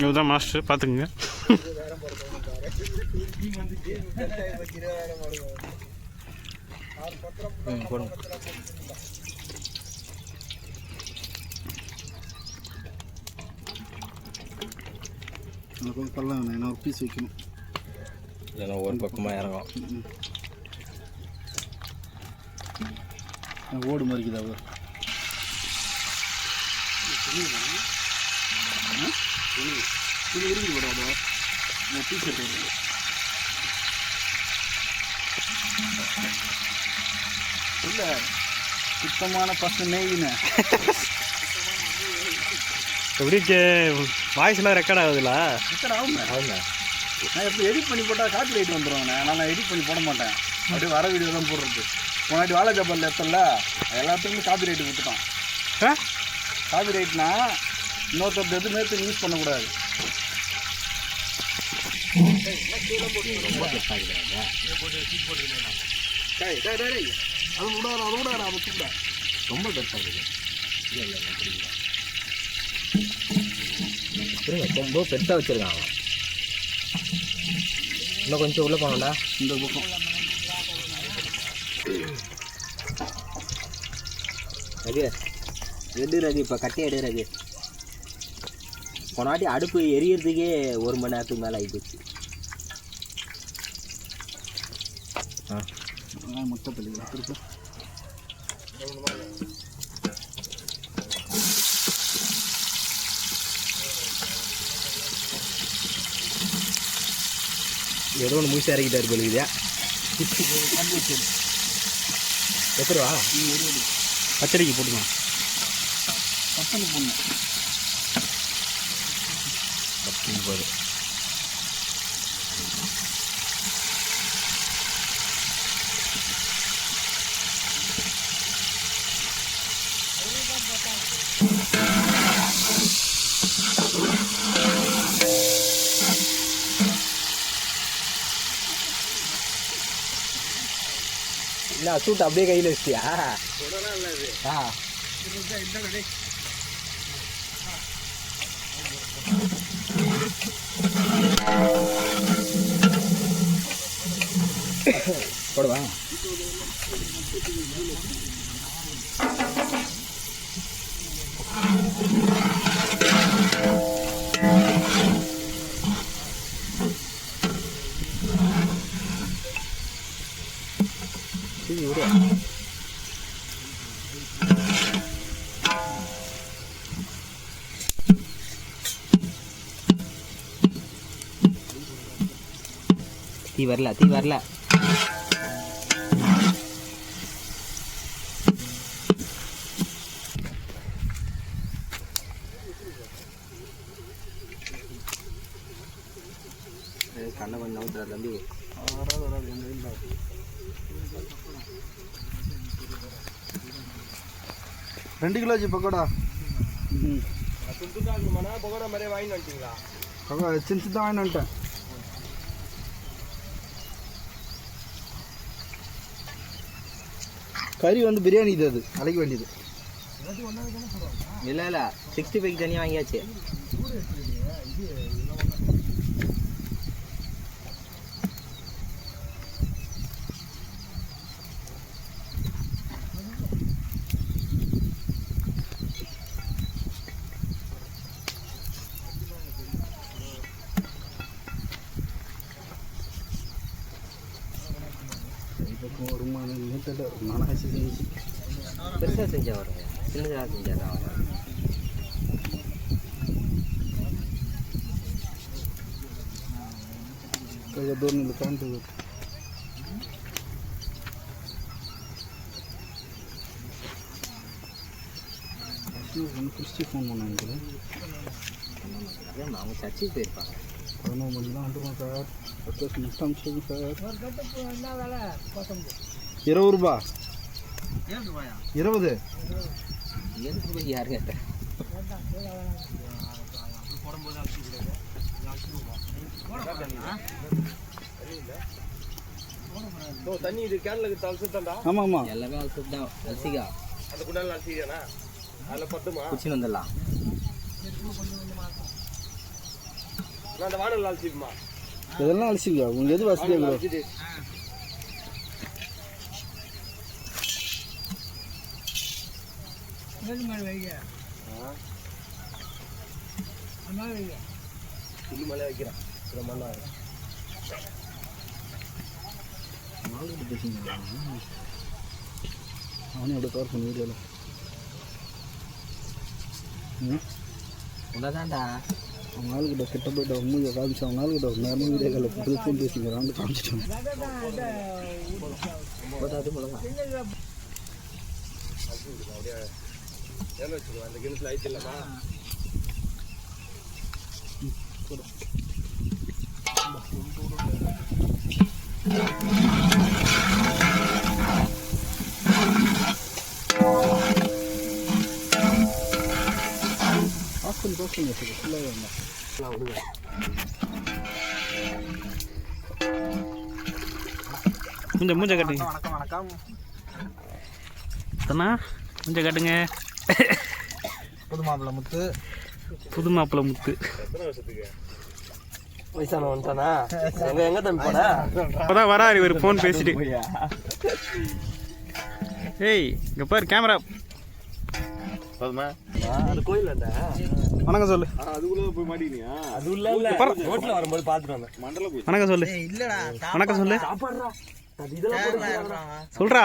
இதுதான் மாஸ்டர் பார்த்துக்குங்க. கொஞ்சம் பல்லாம் என்ன ஒரு பீஸ் வைக்கணும், இல்லைன்னா ஒரு பக்கமாக இறங்கும். ஓடு மறிக்குது அவர் இது இருக்குது படாதோ பீஸ் எடுத்து இல்லை சுத்தமான பசங்க நெய்யினேன். எப்படி வாய்ஸ்லாம் ரெக்கார்ட் ஆகுதுல்ல? ரெக்கார்ட் ஆகுங்க. நான் எப்படி எடிட் பண்ணி போட்டால் காப்பி ரைட் வந்துடுவேன். நான் எடிட் பண்ணி போட மாட்டேன், அப்படியே வர வீடியோ தான் போடுறது. முன்னாடி வாழை ஜப்பலில் எடுத்தல எல்லாத்துக்குமே காப்பி ரைட்டு கொடுத்துட்டான். காப்பி ரைட்னா இன்னொருத்தர் எது நேரத்துக்கு யூஸ் பண்ணக்கூடாது. அது விடாது அது விடாது அது கூட ரொம்ப பெருசாகுது. இல்லை ரொம்ப பெருசாக வச்சுருக்கான் அவன். இன்னும் கொஞ்சம் உள்ளே போனோம்டா இந்த பக்கம். ரகு எடு ரகு, இப்போ கட்டி எடு ரகு. போனாட்டி அடுப்பு எரியறதுக்கே 1 மணி நேரத்துக்கு மேலே ஆகிப்போச்சு. முட்டை பள்ளி திருப்பி ஏதோ ஒன்று முயற்சி இறக்கிட்டாரு போலுக்குதா. எத்தனை ரூபா? பச்சடிக்கு போட்டுக்கலாம். பத்தனு போடணும். 10 போது. இல்லை சூட்டு அப்படியே கையில் வச்சியா? போடுவா. தீ வரல தீ வரல. கண்ணை கொஞ்சம் நவுத்துறா தம்பி. வராது 2 கிலோ பக்கோடா. பக்கோடா மாதிரியே வாங்கிட்டு வந்துட்டீங்களா? பக்கோடா சின்ன தான் வாங்கிட்டு வந்துட்டேன். கறி வந்து பிரியாணி இது, அது அழைக்க வேண்டியது. இல்லை இல்லை 65 தனியாக வாங்கியாச்சு. ஒரு மனசு செஞ்சு பெருசாக செஞ்சால் வருங்க, சின்னதாக செஞ்சால் தான் வரும். தூரம் காண்றது கிறிஸ்டி ஃபோன் பண்ணாங்க. அதே அவங்க சர்ச்சுக்கு போயிருப்பாங்க. 11 மணி தான் வந்துடுவோம் சார். 10 நிமிஷம் சார். 20 ரூபா. 20 எதுக்கு யார் கேட்டேன்? தண்ணி இது கேரளுக்கு தலசுதான்டா. ஆமாம் ஆமாம் எல்லாமே அலசுதான். அலசிக்கா அந்த குண்டால அலசிதானா? அதில் பட்டுமா? குச்சின்னு வந்துடலாம். நான் அந்த வானல் அழைச்சிப்போமா இதெல்லாம் அழிச்சிக்கோ உங்களுக்கு எது வசதியாக இருக்கும் அழைச்சிட்டு புல்லு மேலே வைக்கிறேன் இதை மண்ணா அவனே அப்படியே கவர் பண்ணி வீடியோவில் உன்னதான்டா அவங்க ஆளுக்கிட்ட கிட்ட போய்ட்டு அவங்க மூவியை காமிச்சு அவங்க ஆளுக்கிட்ட ஒரு நேரம் வீடியோ காலில் புது ஃபோன் பேசிக்கிறான்னு காமிச்சிட்டாங்க ஏன்னு வச்சுக்கோ அந்த கிணத்துல ஆயிடுச்சு இல்லைம்மா ஹாஸ்டல் கோஸ்டிங் வச்சுக்கோ ஃபுல்லாகவே வந்தேன் மூஞ்ச காட்டுங்க. வணக்கம் வணக்கம் அண்ணா மூஞ்ச காட்டுங்க. புது மாப்பிள்ளை முத்து புது மாப்பிள்ளை முத்து. எத்தனை வருஷத்துக்கு வயசான வந்துட்டானா எங்க தம்பி போனா அப்போதான் வராரு இவர் ஃபோன் பேசிட்டு. ஏய் இங்கே பாரு கேமரா. போதுமா அது கோயிலாண்டா வணக்கம் சொல்லு. அதுக்குள்ளே போய் மாட்டிக்கினியா அது உள்ள இல்ல ரோட்ல வரும்போது பாத்துட்டு வந்தேன் மண்டல போய் வணக்கம் சொல்லு. வணக்கம் சொல்லு. சாப்பாடுறா அது இதெல்லாம் போட்டு சொல்றா.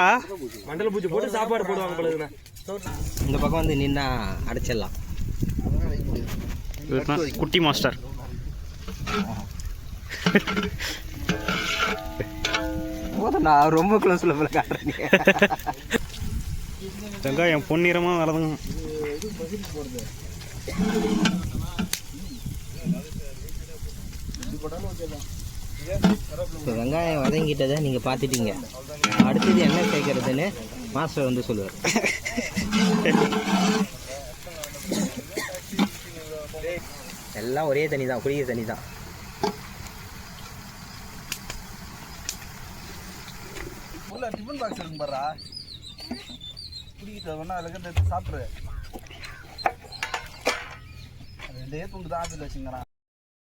மண்டல பூச்சி போட்டு சாப்பாடு போடுவாங்க போலதுண்ணா இந்த பக்கம் வந்து நின்னா அடைச்சிடலாம். இவர் தான் குட்டி மாஸ்டர். நான் ரொம்ப க்ளோஸில் போல காட்டுறேன். வெங்காயம் பொன்னிறமாக வளர்ந்துங்க. இப்போ வெங்காயம் வதங்கிட்டதை நீங்கள் பார்த்துட்டீங்க. அடுத்தது என்ன சேர்க்கறதுன்னு மாஸ்டர் வந்து சொல்லுவார். எல்லாம் ஒரே தண்ணி தான், குடிக்கிற தண்ணி தான். உள்ள டிஃபன் பாக்ஸ் இருக்கு பாரா குடிக்கிட்ட வேணா அதில் எடுத்து சாப்பிட்ரு. ரெண்டே துண்டு தான் ஆப்பிள் வச்சுங்கிறான்.